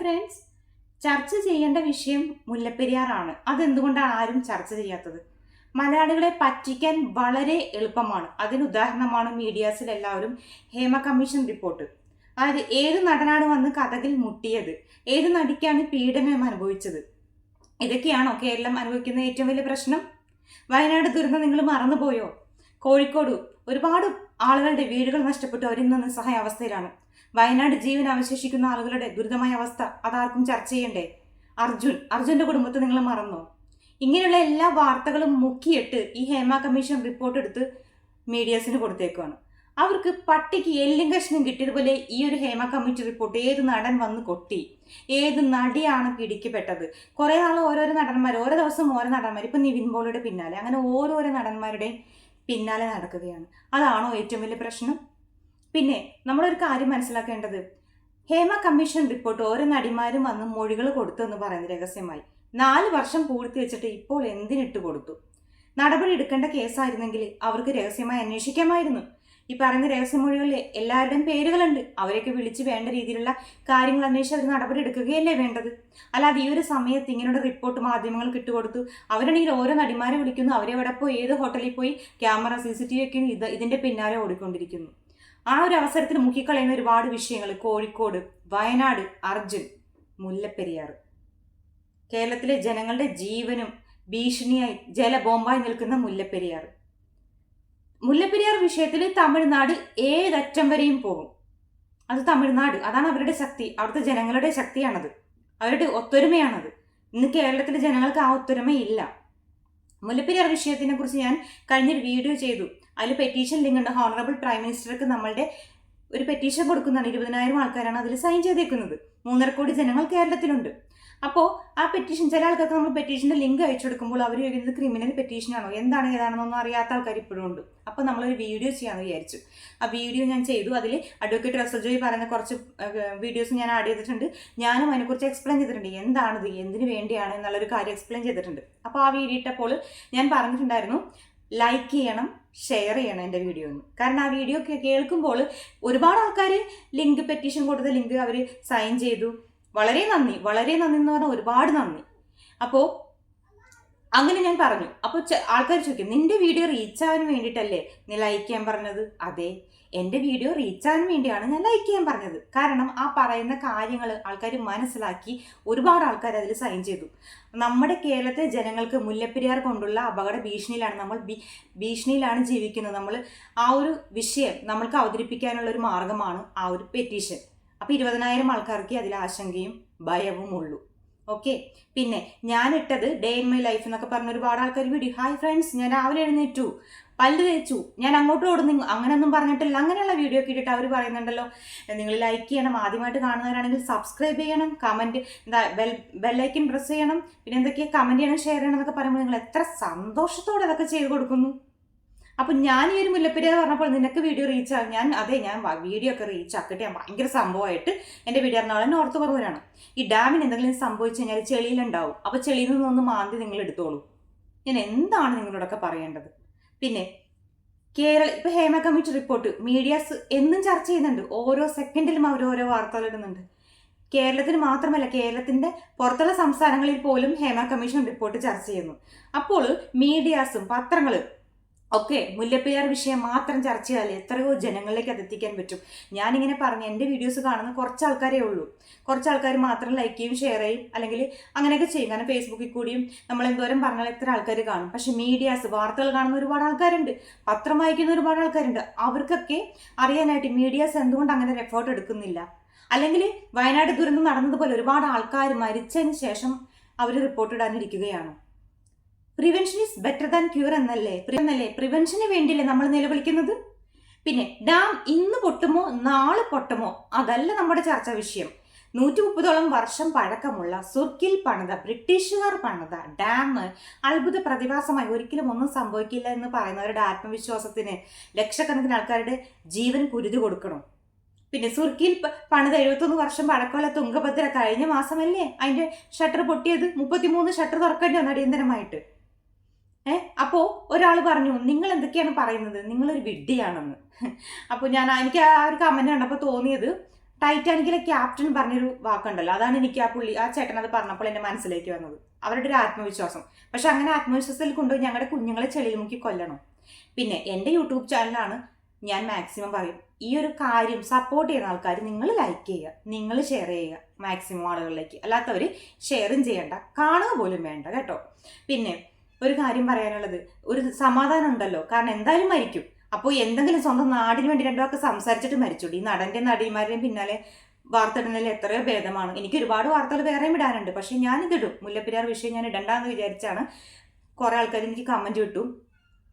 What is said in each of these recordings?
Friends, ചർച്ച ചെയ്യേണ്ട വിഷയം മുല്ലപ്പെരിയാറാണ്. അതെന്തുകൊണ്ടാണ് ആരും ചർച്ച ചെയ്യാത്തത്? മലയാളികളെ പറ്റിക്കാൻ വളരെ എളുപ്പമാണ്. അതിന് ഉദാഹരണമാണ് മീഡിയാസിൽ എല്ലാവരും ഹേമ കമ്മീഷൻ റിപ്പോർട്ട്. അതായത് ഏത് നടനാണ് വന്ന് കഥകിൽ മുട്ടിയത്, ഏത് നടിക്കാണ് പീഡനം അനുഭവിച്ചത്, ഇതൊക്കെയാണോ കേരളം അനുഭവിക്കുന്ന ഏറ്റവും വലിയ പ്രശ്നം? വയനാട് ദുരന്തം നിങ്ങൾ മറന്നുപോയോ? കോഴിക്കോട് ഒരുപാട് ആളുകളുടെ വീടുകൾ നഷ്ടപ്പെട്ടു, അവരിന്ന് നിസ്സഹായ അവസ്ഥയിലാണ്. വയനാട് ജീവൻ അവശേഷിക്കുന്ന ആളുകളുടെ ദുരിതമായ അവസ്ഥ അതാർക്കും ചർച്ച ചെയ്യണ്ടേ? അർജുന്റെ കുടുംബത്തെ നിങ്ങൾ മറന്നോ? ഇങ്ങനെയുള്ള എല്ലാ വാർത്തകളും മുക്കിയിട്ട് ഈ ഹേമ കമ്മീഷൻ റിപ്പോർട്ട് എടുത്ത് മീഡിയാസിന് കൊടുത്തേക്കുവാണ്. അവർക്ക് പട്ടിക്ക് എല്ലും കഷ്ണം കിട്ടിയതുപോലെ ഈ ഒരു ഹേമ കമ്മിറ്റി റിപ്പോർട്ട് ഏത് നടൻ വന്ന് കൊട്ടി, ഏത് നടിയാണ് പിടിക്കപ്പെട്ടത്, കുറേ നാൾ ഓരോരോ നടന്മാർ, ഓരോ ദിവസം ഓരോ നടന്മാർ, ഇപ്പം നിവിൻ പോളിയുടെ പിന്നാലെ, അങ്ങനെ ഓരോരോ നടന്മാരുടെയും പിന്നാലെ നടക്കുകയാണ്. അതാണോ ഏറ്റവും വലിയ പ്രശ്നം? പിന്നെ നമ്മളൊരു കാര്യം മനസ്സിലാക്കേണ്ടത്, ഹേമ കമ്മീഷൻ റിപ്പോർട്ട് ഓരോ നടിമാരും വന്ന് മൊഴികൾ കൊടുത്തു എന്ന് പറയുന്നത് രഹസ്യമായി 4 വർഷം പൂർത്തി വെച്ചിട്ട് ഇപ്പോൾ എന്തിനിട്ട് കൊടുത്തു? നടപടി എടുക്കേണ്ട കേസായിരുന്നെങ്കിൽ അവർക്ക് രഹസ്യമായി അന്വേഷിക്കാമായിരുന്നു. ഈ പറയുന്ന രഹസ്യമൊഴികളിൽ എല്ലാവരുടെയും പേരുകളുണ്ട്. അവരെയൊക്കെ വിളിച്ച് വേണ്ട രീതിയിലുള്ള കാര്യങ്ങൾ അന്വേഷിച്ച് അവർ നടപടി എടുക്കുകയല്ലേ വേണ്ടത്? അല്ലാതെ ഈ ഒരു സമയത്ത് ഇങ്ങനെയുള്ള റിപ്പോർട്ട് മാധ്യമങ്ങൾക്ക് ഇട്ടുകൊടുത്തു. അവരാണെങ്കിൽ ഓരോ നടിമാരെ വിളിക്കുന്നു, അവരെവിടെ പോയി ഏത് ഹോട്ടലിൽ പോയി ക്യാമറ CCTV ഒക്കെ ഇതിന്റെ പിന്നാലെ ഓടിക്കൊണ്ടിരിക്കുന്നു. ആ ഒരു അവസരത്തിൽ മുക്കിക്കളയുന്ന ഒരുപാട് വിഷയങ്ങൾ, കോഴിക്കോട്, വയനാട്, അർജുൻ, മുല്ലപ്പെരിയാർ, കേരളത്തിലെ ജനങ്ങളുടെ ജീവനും ഭീഷണിയായി ജലബോംബായി നിൽക്കുന്ന മുല്ലപ്പെരിയാർ വിഷയത്തിൽ തമിഴ്നാട് ഏതറ്റം വരെയും പോകും. അത് തമിഴ്നാട്, അതാണ് അവരുടെ ശക്തി, അവിടുത്തെ ജനങ്ങളുടെ ശക്തിയാണത്, അവരുടെ ഒത്തൊരുമയാണത്. ഇന്ന് കേരളത്തിലെ ജനങ്ങൾക്ക് ആ ഒത്തൊരുമയില്ല. മുല്ലപ്പെരിയാർ വിഷയത്തിനെ കുറിച്ച് ഞാൻ കഴിഞ്ഞൊരു വീഡിയോ ചെയ്തു. അതിൽ പെറ്റീഷൻ ലിങ്ക് ഉണ്ട്. ഹോണറബിൾ പ്രൈം മിനിസ്റ്റർക്ക് നമ്മളുടെ ഒരു പെറ്റീഷൻ കൊടുക്കുന്നതാണ്. 20,000 ആൾക്കാരാണ് അതിൽ സൈൻ ചെയ്തേക്കുന്നത്. 3.5 കോടി ജനങ്ങൾ കേരളത്തിലുണ്ട്. അപ്പോൾ ആ പെറ്റീഷൻ, ചില ആൾക്കാർക്ക് നമ്മൾ പെറ്റീഷൻ്റെ ലിങ്ക് അയച്ചു കൊടുക്കുമ്പോൾ അവർ ചോദിക്കുന്നത് ക്രിമിനൽ പെറ്റീഷനാണോ, എന്താണ് ഏതാണെന്നൊന്നും അറിയാത്ത ആൾക്കാർ ഇപ്പോഴും ഉണ്ട്. അപ്പോൾ നമ്മളൊരു വീഡിയോ ചെയ്യാമെന്ന് വിചാരിച്ചു. ആ വീഡിയോ ഞാൻ ചെയ്തു. അതിൽ അഡ്വക്കേറ്റ് റസൽ ജോയ് പറയുന്ന കുറച്ച് വീഡിയോസ് ഞാൻ ആഡ് ചെയ്തിട്ടുണ്ട്. ഞാനും അതിനെക്കുറിച്ച് എക്സ്പ്ലെയിൻ ചെയ്തിട്ടുണ്ട്. എന്താണിത്, എന്തിനു വേണ്ടിയാണ് എന്നുള്ളൊരു കാര്യം എക്സ്പ്ലെയിൻ ചെയ്തിട്ടുണ്ട്. അപ്പോൾ ആ വീഡിയോ ഇട്ടപ്പോൾ ഞാൻ പറഞ്ഞിട്ടുണ്ടായിരുന്നു, ലൈക്ക് ചെയ്യണം, ഷെയർ ചെയ്യണം എൻ്റെ വീഡിയോ എന്ന്. കാരണം ആ വീഡിയോ കേൾക്കുമ്പോൾ ഒരുപാട് ആൾക്കാർ ലിങ്ക്, പെറ്റീഷൻ കൊടുത്ത ലിങ്ക് അവർ സൈൻ ചെയ്തു. വളരെ നന്ദി എന്ന് പറഞ്ഞാൽ ഒരുപാട് നന്ദി. അപ്പോൾ അങ്ങനെ ഞാൻ പറഞ്ഞു. അപ്പോൾ ആൾക്കാർ ചോദിക്കും, നിന്റെ വീഡിയോ റീച്ച് ആവാൻ വേണ്ടിയിട്ടല്ലേ നീ ലൈക്ക് ചെയ്യാൻ പറഞ്ഞത്? അതെ, എൻ്റെ വീഡിയോ റീച്ച് ആവാൻ വേണ്ടിയാണ് ഞാൻ ലൈക്ക് ചെയ്യാൻ പറഞ്ഞത്. കാരണം ആ പറയുന്ന കാര്യങ്ങൾ ആൾക്കാർ മനസ്സിലാക്കി ഒരുപാട് ആൾക്കാർ അതിൽ സൈൻ ചെയ്തു. നമ്മുടെ കേരളത്തിലെ ജനങ്ങൾക്ക് മുല്ലപ്പെരിയാർ കൊണ്ടുള്ള അപകട ഭീഷണിയിലാണ്, നമ്മൾ ഭീഷണിയിലാണ് ജീവിക്കുന്നത്. നമ്മൾ ആ ഒരു വിഷയം നമ്മൾക്ക് അവതരിപ്പിക്കാനുള്ള ഒരു മാർഗമാണ് ആ ഒരു പെറ്റീഷൻ. അപ്പോൾ 20,000 ആൾക്കാർക്ക് അതിൽ ആശങ്കയും ഭയവും ഉള്ളൂ. ഓക്കെ. പിന്നെ ഞാനിട്ടത് ഡേ ഇൻ മൈ ലൈഫ് എന്നൊക്കെ പറഞ്ഞ ഒരുപാട് ആൾക്കാർ വീഡിയോ, ഹായ് ഫ്രണ്ട്സ്, ഞാൻ രാവിലെ എഴുന്നേറ്റു, പല്ല് തേച്ചു, ഞാൻ അങ്ങോട്ട് ഓടുന്നു, അങ്ങനെയൊന്നും പറഞ്ഞിട്ടില്ല. അങ്ങനെയുള്ള വീഡിയോ ഒക്കെ ഇട്ടിട്ട് അവർ പറയുന്നുണ്ടല്ലോ, നിങ്ങൾ ലൈക്ക് ചെയ്യണം, ആദ്യമായിട്ട് കാണുന്നവരാണെങ്കിൽ സബ്സ്ക്രൈബ് ചെയ്യണം, കമൻറ്റ് ബെല്ലൈക്കൻ പ്രസ് ചെയ്യണം, പിന്നെ എന്തൊക്കെയാണ് കമൻറ്റ് ചെയ്യണം, ഷെയർ ചെയ്യണം എന്നൊക്കെ പറയുമ്പോൾ നിങ്ങൾ എത്ര സന്തോഷത്തോടെ അതൊക്കെ ചെയ്ത് കൊടുക്കുന്നു. അപ്പം ഞാൻ ഈ ഒരു മുല്ലപ്പെരിയാർ പറഞ്ഞപ്പോൾ നിനക്ക് വീഡിയോ റീച്ച് ആകും. ഞാൻ വീഡിയോ ഒക്കെ റീച്ച് ആക്കിയിട്ട് ഞാൻ ഭയങ്കര സംഭവമായിട്ട് എൻ്റെ വീഡിയോ എറണാകുളം നോർത്ത് പറവൂരാണ്. ഈ ഡാമിന് എന്തെങ്കിലും സംഭവിച്ചു കഴിഞ്ഞാൽ ചെളിയിലുണ്ടാവും. അപ്പോൾ ചെളിയിൽ നിന്നൊന്ന് മാന്തി നിങ്ങൾ എടുത്തോളൂ. ഞാൻ എന്താണ് നിങ്ങളോടൊക്കെ പറയേണ്ടത്? പിന്നെ ഇപ്പം ഹേമ കമ്മിറ്റി റിപ്പോർട്ട് മീഡിയാസ് എന്നും ചർച്ച ചെയ്യുന്നുണ്ട്. ഓരോ സെക്കൻഡിലും അവർ ഓരോ വാർത്തകൾ ഇടുന്നുണ്ട്. കേരളത്തിന് മാത്രമല്ല, കേരളത്തിൻ്റെ പുറത്തുള്ള സംസ്ഥാനങ്ങളിൽ പോലും ഹേമ കമ്മീഷൻ റിപ്പോർട്ട് ചർച്ച ചെയ്യുന്നു. അപ്പോൾ മീഡിയാസും പത്രങ്ങൾ ഒക്കെ മുല്ലപ്പെരിയാർ വിഷയം മാത്രം ചർച്ച ചെയ്താൽ എത്രയോ ജനങ്ങളിലേക്ക് അത് എത്തിക്കാൻ പറ്റും. ഞാനിങ്ങനെ പറഞ്ഞു, എൻ്റെ വീഡിയോസ് കാണുന്ന കുറച്ച് ആൾക്കാരേ ഉള്ളൂ. കുറച്ച് ആൾക്കാർ മാത്രം ലൈക്ക് ചെയ്യും, ഷെയർ ചെയ്യും, അല്ലെങ്കിൽ അങ്ങനെയൊക്കെ ചെയ്യും. കാരണം ഫേസ്ബുക്കിൽ കൂടിയും നമ്മൾ എന്തോരം പറഞ്ഞാൽ എത്ര ആൾക്കാർ കാണും. പക്ഷെ മീഡിയാസ്, വാർത്തകൾ കാണുന്ന ഒരുപാട് ആൾക്കാരുണ്ട്, പത്രം വായിക്കുന്ന ഒരുപാട് ആൾക്കാരുണ്ട്. അവർക്കൊക്കെ അറിയാനായിട്ട് മീഡിയാസ് എന്തുകൊണ്ട് അങ്ങനെ എഫേർട്ട് എടുക്കുന്നില്ല? അല്ലെങ്കിൽ വയനാട് ദുരന്തം നടന്നതുപോലെ ഒരുപാട് ആൾക്കാർ മരിച്ചതിന് ശേഷം അവർ റിപ്പോർട്ട് ഇടാനിരിക്കുകയാണ്. Prevention is better than cure എന്നല്ലേ? പ്രിവെൻഷന് വേണ്ടിയല്ലേ നമ്മൾ നിലവിളിക്കുന്നത്? പിന്നെ ഡാം ഇന്ന് പൊട്ടുമോ നാളെ പൊട്ടുമോ അതല്ല നമ്മുടെ ചർച്ചാ വിഷയം. 130ഓളം വർഷം പഴക്കമുള്ള സുർക്കിൽ പണിത, ബ്രിട്ടീഷുകാർ പണിത ഡാം അത്ഭുത പ്രതിഭാസമായി ഒരിക്കലും ഒന്നും സംഭവിക്കില്ല എന്ന് പറയുന്നവരുടെ ആത്മവിശ്വാസത്തിന് ലക്ഷക്കണക്കിന് ആൾക്കാരുടെ ജീവൻ കുരുതി കൊടുക്കണം. പിന്നെ സുർക്കിയിൽ പണിത 71 വർഷം പഴക്കമുള്ള തുംഗഭദ്ര കഴിഞ്ഞ മാസമല്ലേ അതിൻ്റെ ഷട്ടർ പൊട്ടിയത്? 33 ഷട്ടർ തുറക്കേണ്ടി വന്നു അടിയന്തരമായിട്ട്. അപ്പോൾ ഒരാൾ പറഞ്ഞു, നിങ്ങൾ എന്തൊക്കെയാണ് പറയുന്നത്, നിങ്ങളൊരു വിഡ്ഢിയാണെന്ന്. അപ്പോൾ എനിക്ക് ആ ഒരു കമൻറ്റ് കണ്ടപ്പോൾ തോന്നിയത്, ടൈറ്റാനിക്കിലെ ക്യാപ്റ്റൻ പറഞ്ഞൊരു വാക്കുണ്ടല്ലോ, അതാണ് എനിക്ക് ആ ചേട്ടൻ അത് പറഞ്ഞപ്പോൾ എൻ്റെ മനസ്സിലേക്ക് വന്നത്. അവരുടെ ഒരു ആത്മവിശ്വാസം. പക്ഷെ അങ്ങനെ ആത്മവിശ്വാസത്തിൽ കൊണ്ടുപോയി ഞങ്ങളുടെ കുഞ്ഞുങ്ങളെ ചെളിയിൽ മുക്കി കൊല്ലണം. പിന്നെ എൻ്റെ യൂട്യൂബ് ചാനലാണ്, ഞാൻ മാക്സിമം പറയും, ഈ ഒരു കാര്യം സപ്പോർട്ട് ചെയ്യുന്ന ആൾക്കാർ നിങ്ങൾ ലൈക്ക് ചെയ്യുക, നിങ്ങൾ ഷെയർ ചെയ്യുക മാക്സിമം ആളുകളിലേക്ക്. അല്ലാത്തവർ ഷെയറും ചെയ്യണ്ട, കാണുക പോലും വേണ്ട കേട്ടോ. പിന്നെ ഒരു കാര്യം പറയാനുള്ളത്, ഒരു സമാധാനം ഉണ്ടല്ലോ, കാരണം എന്തായാലും മരിക്കും. അപ്പോൾ എന്തെങ്കിലും സ്വന്തം നാടിന് വേണ്ടി രണ്ടു വാക്ക് സംസാരിച്ചിട്ട് മരിച്ചോളൂ. ഈ നടൻ്റെയും നടിമാരുടെയും പിന്നാലെ വാർത്തയിടുന്നതിൽ എത്രയോ ഭേദമാണ്. എനിക്ക് ഒരുപാട് വാർത്തകൾ വേറെയും ഇടാനുണ്ട്, പക്ഷെ ഞാനിതിടും. മുല്ലപ്പെരിയാർ വിഷയം ഞാൻ ഇടണ്ടെന്ന് വിചാരിച്ചാണ്. കുറേ ആൾക്കാർ എനിക്ക് കമൻറ്റ് കിട്ടു,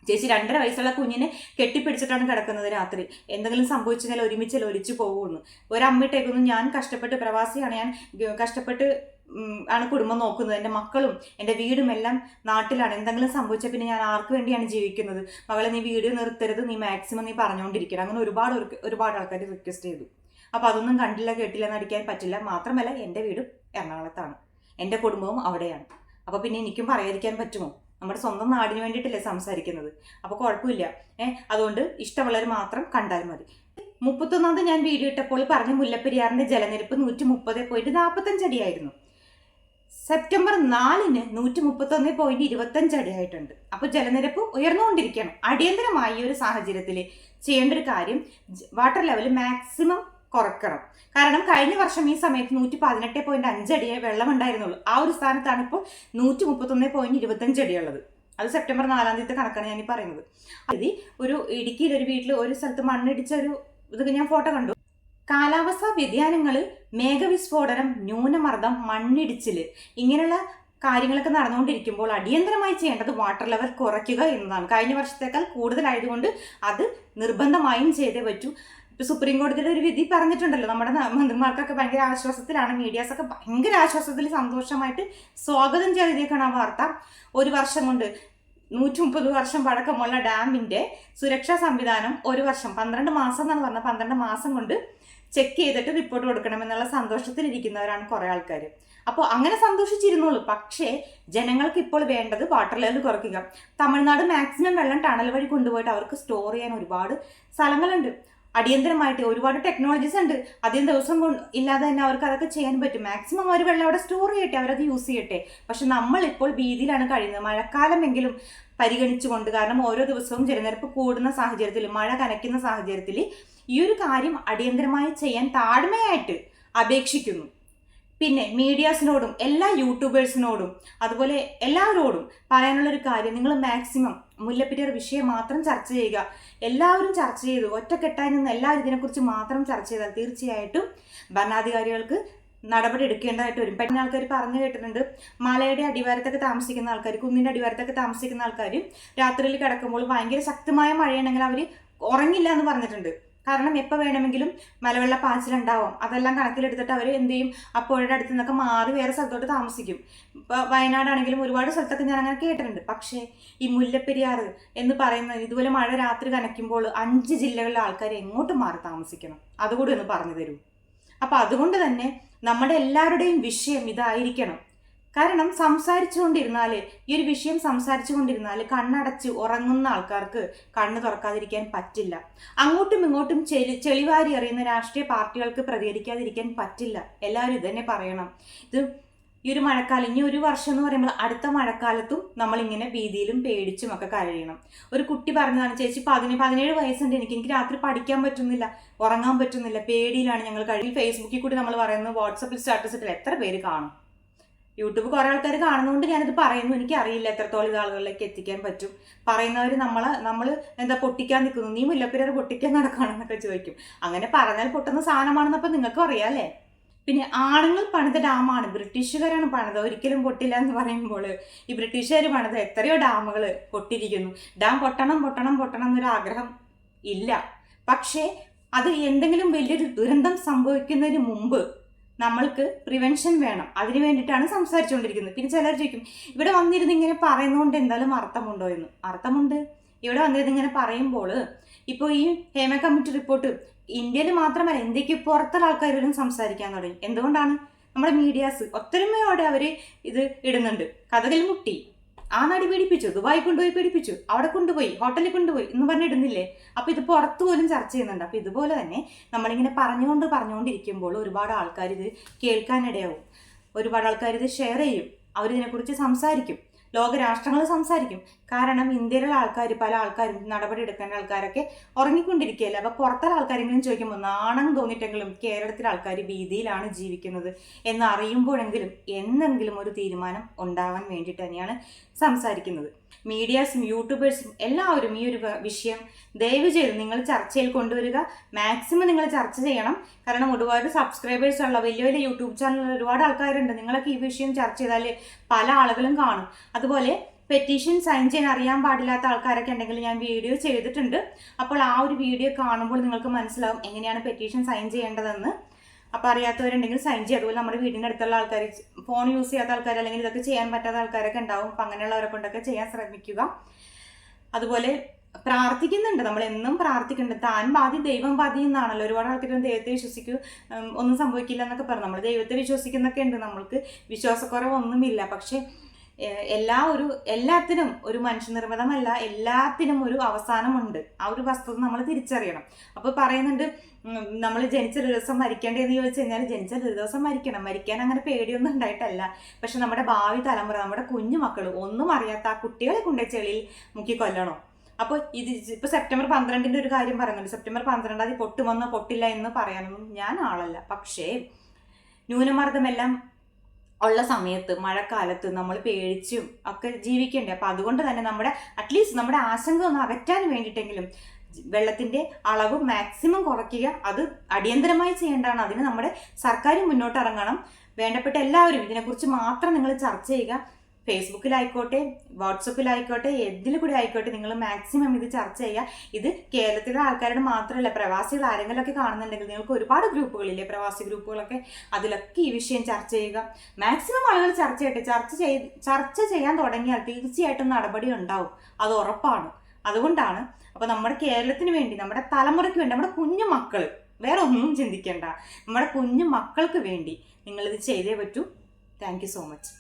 ചേച്ചി 2.5 വയസ്സുള്ള കുഞ്ഞിനെ കെട്ടിപ്പിടിച്ചിട്ടാണ് കിടക്കുന്നത് രാത്രി, എന്തെങ്കിലും സംഭവിച്ചാൽ ഒരുമിച്ച് ഒലിച്ചു പോകുമെന്ന്. ഒരമ്മയിട്ടേക്കൊന്നും, ഞാൻ കഷ്ടപ്പെട്ട് പ്രവാസിയാണ്, ഞാൻ കഷ്ടപ്പെട്ട് ആണ് കുടുംബം നോക്കുന്നത്, എൻ്റെ മക്കളും എൻ്റെ വീടും എല്ലാം നാട്ടിലാണ്. എന്തെങ്കിലും സംഭവിച്ചാൽ പിന്നെ ഞാൻ ആർക്ക് വേണ്ടിയാണ് ജീവിക്കുന്നത്? മകളെ നീ വീഡിയോ നിർത്തരുത്, നീ മാക്സിമം നീ പറഞ്ഞുകൊണ്ടിരിക്കണം. അങ്ങനെ ഒരുപാട് ആൾക്കാർ റിക്വസ്റ്റ് ചെയ്തു. അപ്പോൾ അതൊന്നും കണ്ടില്ല കേട്ടില്ല നടിക്കാൻ പറ്റില്ല. മാത്രമല്ല എൻ്റെ വീടും എറണാകുളത്താണ്, എൻ്റെ കുടുംബവും അവിടെയാണ്. അപ്പോൾ പിന്നെ എനിക്കും പറയാതിരിക്കാൻ പറ്റുമോ? നമ്മുടെ സ്വന്തം നാടിന് വേണ്ടിയിട്ടല്ലേ സംസാരിക്കുന്നത്. അപ്പോൾ കുഴപ്പമില്ല. അതുകൊണ്ട് ഇഷ്ടമുള്ളവർ മാത്രം കണ്ടാൽ മതി. 31 ഞാൻ വീഡിയോ ഇട്ടപ്പോൾ പറഞ്ഞ മുല്ലപ്പെരിയാറിൻ്റെ ജലനിരപ്പ് 130.45 അടിയായിരുന്നു. സെപ്റ്റംബർ 4 131.25 അടിയായിട്ടുണ്ട്. അപ്പോൾ ജലനിരപ്പ് ഉയർന്നുകൊണ്ടിരിക്കണം. അടിയന്തരമായി ഈ ഒരു സാഹചര്യത്തിൽ ചെയ്യേണ്ട ഒരു കാര്യം, വാട്ടർ ലെവൽ മാക്സിമം കുറക്കണം. കാരണം കഴിഞ്ഞ വർഷം ഈ സമയത്ത് 118.5 അടിയെ വെള്ളം ഉണ്ടായിരുന്നുള്ളൂ. ആ ഒരു സ്ഥാനത്താണ് ഇപ്പോൾ 131.25 അടിയുള്ളത്. അത് സെപ്റ്റംബർ 4 കണക്കാണ് ഞാൻ ഈ പറയുന്നത്. അത് ഒരു ഇടുക്കിയിൽ ഒരു വീട്ടിൽ ഒരു സ്ഥലത്ത് മണ്ണിടിച്ച ഒരു ഇതൊക്കെ ഞാൻ ഫോട്ടോ കണ്ടു. കാലാവസ്ഥാ വ്യതിയാനങ്ങൾ, മേഘവിസ്ഫോടനം, ന്യൂനമർദ്ദം, മണ്ണിടിച്ചില്, ഇങ്ങനെയുള്ള കാര്യങ്ങളൊക്കെ നടന്നുകൊണ്ടിരിക്കുമ്പോൾ അടിയന്തരമായി ചെയ്യേണ്ടത് വാട്ടർ ലെവൽ കുറയ്ക്കുക എന്നതാണ്. കഴിഞ്ഞ വർഷത്തേക്കാൾ കൂടുതലായതുകൊണ്ട് അത് നിർബന്ധമായും ചെയ്തേ പറ്റൂ. ഇപ്പോൾ സുപ്രീം കോടതിയുടെ ഒരു വിധി പറഞ്ഞിട്ടുണ്ടല്ലോ. നമ്മുടെ മന്ത്രിമാർക്കൊക്കെ ഭയങ്കര ആശ്വാസത്തിലാണ്, മീഡിയാസൊക്കെ ഭയങ്കര ആശ്വാസത്തിൽ സന്തോഷമായിട്ട് സ്വാഗതം ചെയ്തേക്കാണ് ആ വാർത്ത. ഒരു വർഷം കൊണ്ട് 130 വർഷം പഴക്കമുള്ള ഡാമിൻ്റെ സുരക്ഷാ സംവിധാനം ഒരു വർഷം, 12 മാസം എന്നാണ് പറഞ്ഞത്, 12 മാസം കൊണ്ട് ചെക്ക് ചെയ്തിട്ട് റിപ്പോർട്ട് കൊടുക്കണമെന്നുള്ള സന്തോഷത്തിലിരിക്കുന്നവരാണ് കുറേ ആൾക്കാർ. അപ്പോൾ അങ്ങനെ സന്തോഷിച്ചിരുന്നുള്ളൂ. പക്ഷേ ജനങ്ങൾക്ക് ഇപ്പോൾ വേണ്ടത് വാട്ടർ ലെവൽ കുറയ്ക്കുക. തമിഴ്നാട് മാക്സിമം വെള്ളം ടണൽ വഴി കൊണ്ടുപോയിട്ട് അവർക്ക് സ്റ്റോർ ചെയ്യാൻ ഒരുപാട് സ്ഥലങ്ങളുണ്ട്. അടിയന്തരമായിട്ട് ഒരുപാട് ടെക്നോളജീസ് ഉണ്ട്. അധികം ദിവസം ഇല്ലാതെ തന്നെ അവർക്ക് അതൊക്കെ ചെയ്യാൻ പറ്റും. മാക്സിമം അവർ വെള്ളം അവിടെ സ്റ്റോർ ചെയ്യട്ടെ, അവരത് യൂസ് ചെയ്യട്ടെ. പക്ഷെ നമ്മളിപ്പോൾ ഭീതിയിലാണ് കഴിയുന്നത്. മഴക്കാലമെങ്കിലും പരിഗണിച്ചുകൊണ്ട്, കാരണം ഓരോ ദിവസവും ജലനിരപ്പ് കൂടുന്ന സാഹചര്യത്തിൽ, മഴ കനക്കുന്ന സാഹചര്യത്തിൽ ഈ ഒരു കാര്യം അടിയന്തരമായി ചെയ്യാൻ താഴ്മയായിട്ട് അപേക്ഷിക്കുന്നു. പിന്നെ മീഡിയാസിനോടും എല്ലാ യൂട്യൂബേഴ്സിനോടും അതുപോലെ എല്ലാവരോടും പറയാനുള്ളൊരു കാര്യം, നിങ്ങൾ മാക്സിമം മുല്ലപ്പെരിയാർ വിഷയം മാത്രം ചർച്ച ചെയ്യുക. എല്ലാവരും ചർച്ച ചെയ്തു, ഒറ്റക്കെട്ടായി നിന്ന് എല്ലാവരും ഇതിനെക്കുറിച്ച് മാത്രം ചർച്ച ചെയ്താൽ തീർച്ചയായിട്ടും ഭരണാധികാരികൾക്ക് നടപടി എടുക്കേണ്ടതായിട്ട് വരും. പറ്റുന്ന ആൾക്കാർ പറഞ്ഞു കേട്ടിട്ടുണ്ട്, മലയുടെ അടിവാരത്തൊക്കെ താമസിക്കുന്ന ആൾക്കാർ, കുന്നിൻ്റെ അടിവാരത്തൊക്കെ താമസിക്കുന്ന ആൾക്കാർ രാത്രിയിൽ കിടക്കുമ്പോൾ ഭയങ്കര ശക്തമായ മഴയുണ്ടെങ്കിൽ അവർ ഉറങ്ങില്ല എന്ന് പറഞ്ഞിട്ടുണ്ട്. കാരണം എപ്പോൾ വേണമെങ്കിലും മലവെള്ള പാച്ചിലുണ്ടാവും. അതെല്ലാം കണക്കിലെടുത്തിട്ട് അവർ എന്ത് ചെയ്യും, അപ്പോഴുടെ അടുത്ത് നിന്നൊക്കെ മാറി വേറെ സ്ഥലത്തോട്ട് താമസിക്കും. ഇപ്പോൾ വയനാടാണെങ്കിലും ഒരുപാട് സ്ഥലത്തൊക്കെ ഞാൻ അങ്ങനെ കേട്ടിട്ടുണ്ട്. പക്ഷേ ഈ മുല്ലപ്പെരിയാർ എന്ന് പറയുന്നത്, ഇതുപോലെ മഴ രാത്രി കനയ്ക്കുമ്പോൾ 5 ജില്ലകളിലെ ആൾക്കാർ എങ്ങോട്ട് മാറി താമസിക്കണം, അതുകൂടി ഒന്ന് പറഞ്ഞു തരൂ. അപ്പോൾ അതുകൊണ്ട് തന്നെ നമ്മുടെ എല്ലാവരുടെയും വിഷയം ഇതായിരിക്കണം. കാരണം സംസാരിച്ചുകൊണ്ടിരുന്നാൽ, ഈ ഒരു വിഷയം സംസാരിച്ചുകൊണ്ടിരുന്നാൽ കണ്ണടച്ച് ഉറങ്ങുന്ന ആൾക്കാർക്ക് കണ്ണ് തുറക്കാതിരിക്കാൻ പറ്റില്ല. അങ്ങോട്ടും ഇങ്ങോട്ടും ചെളിവാരി എറിയുന്ന രാഷ്ട്രീയ പാർട്ടികൾക്ക് പ്രതികരിക്കാതിരിക്കാൻ പറ്റില്ല. എല്ലാവരും ഇതന്നെ പറയണം. ഈ ഒരു മഴക്കാലം, ഇനി ഒരു വർഷം എന്ന് പറയുമ്പോൾ അടുത്ത മഴക്കാലത്തും നമ്മളിങ്ങനെ ഭീതിയിലും പേടിച്ചും ഒക്കെ കഴിയണം. ഒരു കുട്ടി പറഞ്ഞതാണ്, ചേച്ചി 17 വയസ്സുണ്ട്, എനിക്ക് രാത്രി പഠിക്കാൻ പറ്റുന്നില്ല, ഉറങ്ങാൻ പറ്റുന്നില്ല, പേടിയിലാണ് ഞങ്ങൾ കഴിയും. ഫേസ്ബുക്കിൽ കൂടി നമ്മൾ പറയുന്നത്, വാട്സപ്പിൽ സ്റ്റാറ്റസ് ഇട്ടില്ല എത്ര പേര് കാണും. യൂട്യൂബ് കുറേ ആൾക്കാർ കാണുന്നതുകൊണ്ട് ഞാനിത് പറയുന്നു. എനിക്കറിയില്ല എത്രത്തോളം ഇത് ആളുകളിലേക്ക് എത്തിക്കാൻ പറ്റും. പറയുന്നവർ നമ്മൾ എന്താ പൊട്ടിക്കാൻ നിൽക്കുന്നു, നീ മുല്ലപ്പെരിയാർ പൊട്ടിക്കാൻ നടക്കുകയാണെന്നൊക്കെ ചോദിക്കും. അങ്ങനെ പറഞ്ഞാൽ പൊട്ടുന്ന സാധനമാണെന്നപ്പോൾ നിങ്ങൾക്കും അറിയാം അല്ലേ. പിന്നെ ആണുങ്ങൾ പണിത ഡാമാണ്, ബ്രിട്ടീഷുകാരാണ് പണിത്, ഒരിക്കലും പൊട്ടില്ല എന്ന് പറയുമ്പോൾ ഈ ബ്രിട്ടീഷുകാർ പണിത് എത്രയോ ഡാമുകൾ പൊട്ടിയിരിക്കുന്നു. ഡാം പൊട്ടണം എന്നൊരാഗ്രഹം ഇല്ല. പക്ഷേ അത് എന്തെങ്കിലും വലിയൊരു ദുരന്തം സംഭവിക്കുന്നതിന് മുമ്പ് നമ്മൾക്ക് പ്രിവെൻഷൻ വേണം. അതിന് വേണ്ടിയിട്ടാണ് സംസാരിച്ചുകൊണ്ടിരിക്കുന്നത്. പിന്നെ ചിലർ ചോദിക്കും, ഇവിടെ വന്നിരുന്ന് ഇങ്ങനെ പറയുന്നതുകൊണ്ട് എന്തായാലും അർത്ഥമുണ്ടോ എന്ന്. അർത്ഥമുണ്ട്. ഇവിടെ വന്നിരുന്ന് ഇങ്ങനെ പറയുമ്പോൾ ഇപ്പോൾ ഈ ഹേമ കമ്മിറ്റി റിപ്പോർട്ട് ഇന്ത്യയിൽ മാത്രമല്ല, ഇന്ത്യക്ക് പുറത്തുള്ള ആൾക്കാരും സംസാരിക്കാൻ തുടങ്ങി. എന്തുകൊണ്ടാണ്? നമ്മുടെ മീഡിയാസ് ഒത്തൊരുമയോടെ അവർ ഇത് ഇടുന്നുണ്ട്. കഥകിൽ മുട്ടി ആ നടി പീഡിപ്പിച്ചു, ദുബായി കൊണ്ടുപോയി പീഡിപ്പിച്ചു, അവിടെ കൊണ്ടുപോയി, ഹോട്ടലിൽ കൊണ്ടുപോയി എന്ന് പറഞ്ഞിടുന്നില്ലേ? അപ്പോൾ ഇത് പുറത്ത് പോലും ചർച്ച ചെയ്യുന്നുണ്ട്. അപ്പോൾ ഇതുപോലെ തന്നെ നമ്മളിങ്ങനെ പറഞ്ഞുകൊണ്ടിരിക്കുമ്പോൾ ഒരുപാട് ആൾക്കാർ ഇത് കേൾക്കാനിടയാവും, ഒരുപാട് ആൾക്കാർ ഇത് ഷെയർ ചെയ്യും, അവരിതിനെക്കുറിച്ച് സംസാരിക്കും, ലോകരാഷ്ട്രങ്ങൾ സംസാരിക്കും. കാരണം ഇന്ത്യയിലുള്ള ആൾക്കാർ, പല ആൾക്കാരും നടപടി എടുക്കേണ്ട ആൾക്കാരൊക്കെ ഉറങ്ങിക്കൊണ്ടിരിക്കുകയല്ല. അപ്പോൾ പുറത്തുള്ള ആൾക്കാരെങ്കിലും ചോദിക്കുമ്പോൾ നാണം തോന്നിയിട്ടെങ്കിലും കേരളത്തിലെ ആൾക്കാർ ഭീതിയിലാണ് ജീവിക്കുന്നത് എന്നറിയുമ്പോഴെങ്കിലും എന്തെങ്കിലും ഒരു തീരുമാനം ഉണ്ടാവാൻ വേണ്ടിയിട്ട് തന്നെയാണ് സംസാരിക്കുന്നത്. മീഡിയാസും യൂട്യൂബേഴ്സും എല്ലാവരും ഈ ഒരു വിഷയം ദയവ് ചെയ്ത് നിങ്ങൾ ചർച്ചയിൽ കൊണ്ടുവരിക. മാക്സിമം നിങ്ങൾ ചർച്ച ചെയ്യണം. കാരണം ഒരുപാട് സബ്സ്ക്രൈബേഴ്സ് ഉള്ള വലിയ വലിയ യൂട്യൂബ് ചാനലിൽ ഒരുപാട് ആൾക്കാരുണ്ട്. നിങ്ങളൊക്കെ ഈ വിഷയം ചർച്ച ചെയ്താൽ പല ആളുകളും കാണും. അതുപോലെ പെറ്റീഷൻ സൈൻ ചെയ്യാൻ അറിയാൻ പാടില്ലാത്ത ആൾക്കാരൊക്കെ ഉണ്ടെങ്കിൽ ഞാൻ വീഡിയോ ചെയ്തിട്ടുണ്ട്. അപ്പോൾ ആ ഒരു വീഡിയോ കാണുമ്പോൾ നിങ്ങൾക്ക് മനസ്സിലാവും എങ്ങനെയാണ് പെറ്റീഷൻ സൈൻ ചെയ്യേണ്ടതെന്ന്. അപ്പോൾ അറിയാത്തവരുണ്ടെങ്കിൽ സൈൻ ചെയ്യുക. അതുപോലെ നമ്മുടെ വീടിൻ്റെ അടുത്തുള്ള ആൾക്കാർ, ഫോൺ യൂസ് ചെയ്യാത്ത ആൾക്കാർ, അല്ലെങ്കിൽ ഇതൊക്കെ ചെയ്യാൻ പറ്റാത്ത ആൾക്കാരൊക്കെ ഉണ്ടാവും. അപ്പം അങ്ങനെയുള്ളവരെ കൊണ്ടൊക്കെ ചെയ്യാൻ ശ്രമിക്കുക. അതുപോലെ പ്രാർത്ഥിക്കുന്നുണ്ട്, നമ്മൾ എന്നും പ്രാർത്ഥിക്കുന്നുണ്ട്. താൻ പാതി ദൈവം പാതി എന്നാണല്ലോ. ഒരുപാട് ആൾക്കാർ ദൈവത്തെ വിശ്വസിക്കൂ, ഒന്നും സംഭവിക്കില്ല എന്നൊക്കെ പറഞ്ഞു. നമ്മൾ ദൈവത്തെ വിശ്വസിക്കുന്നൊക്കെ ഉണ്ട്, നമ്മൾക്ക് വിശ്വാസക്കുറവൊന്നുമില്ല. പക്ഷെ എല്ലാത്തിനും ഒരു മനുഷ്യനിർമ്മിതമല്ല, എല്ലാത്തിനും ഒരു അവസാനമുണ്ട്. ആ ഒരു വസ്തുത നമ്മൾ തിരിച്ചറിയണം. അപ്പോൾ പറയുന്നുണ്ട് നമ്മൾ ജനിച്ചൊരു ദിവസം മരിക്കേണ്ടതെന്ന് ചോദിച്ചു കഴിഞ്ഞാൽ ജനിച്ചൊരു ദിവസം മരിക്കാൻ അങ്ങനെ പേടിയൊന്നും ഉണ്ടായിട്ടല്ല. പക്ഷെ നമ്മുടെ ഭാവി തലമുറ, നമ്മുടെ കുഞ്ഞു മക്കൾ, ഒന്നും അറിയാത്ത ആ കുട്ടികളെ കൊണ്ടേ ചെളിയിൽ മുക്കി കൊല്ലണോ? അപ്പോൾ ഇപ്പോൾ സെപ്റ്റംബർ 12 ഒരു കാര്യം പറയുന്നുണ്ട്. സെപ്റ്റംബർ 12 പൊട്ടുമെന്നോ പൊട്ടില്ല എന്ന് പറയാനൊന്നും ഞാൻ ആളല്ല. പക്ഷേ ന്യൂനമർദ്ദമെല്ലാം ഉള്ള സമയത്ത്, മഴക്കാലത്ത് നമ്മൾ പേടിച്ചും ഒക്കെ ജീവിക്കണ്ടേ? അപ്പം അതുകൊണ്ട് തന്നെ അറ്റ്ലീസ്റ്റ് നമ്മുടെ ആശങ്ക ഒന്ന് അകറ്റാൻ വേണ്ടിയിട്ടെങ്കിലും വെള്ളത്തിൻ്റെ അളവ് മാക്സിമം കുറയ്ക്കുക. അത് അടിയന്തരമായി ചെയ്യേണ്ടതാണ്. അതിന് നമ്മുടെ സർക്കാർ മുന്നോട്ട് ഇറങ്ങണം. വേണ്ടപ്പെട്ട എല്ലാവരും ഇതിനെക്കുറിച്ച് മാത്രം നിങ്ങൾ ചർച്ച ചെയ്യുക. ഫേസ്ബുക്കിലായിക്കോട്ടെ, വാട്സപ്പിലായിക്കോട്ടെ, എന്തിൽ കൂടി ആയിക്കോട്ടെ, നിങ്ങൾ മാക്സിമം ഇത് ചർച്ച ചെയ്യുക. ഇത് കേരളത്തിലെ ആൾക്കാരുടെ മാത്രമല്ല, പ്രവാസികൾ ആരെങ്കിലുമൊക്കെ കാണുന്നുണ്ടെങ്കിൽ നിങ്ങൾക്ക് ഒരുപാട് ഗ്രൂപ്പുകളില്ലേ, പ്രവാസി ഗ്രൂപ്പുകളൊക്കെ, അതിലൊക്കെ ഈ വിഷയം ചർച്ച ചെയ്യുക. മാക്സിമം ആളുകൾ ചർച്ച ചെയ്യട്ടെ. ചർച്ച ചെയ്യാൻ തുടങ്ങിയാൽ തീർച്ചയായിട്ടും നടപടി ഉണ്ടാവും, അത് ഉറപ്പാണ്. അതുകൊണ്ടാണ് അപ്പോൾ നമ്മുടെ കേരളത്തിന് വേണ്ടി, നമ്മുടെ തലമുറയ്ക്ക് വേണ്ടി, നമ്മുടെ കുഞ്ഞു മക്കൾ, വേറെ ഒന്നും ചിന്തിക്കേണ്ട, നമ്മുടെ കുഞ്ഞു മക്കൾക്ക് വേണ്ടി നിങ്ങളിത് ചെയ്തേ പറ്റൂ. Thank you so much.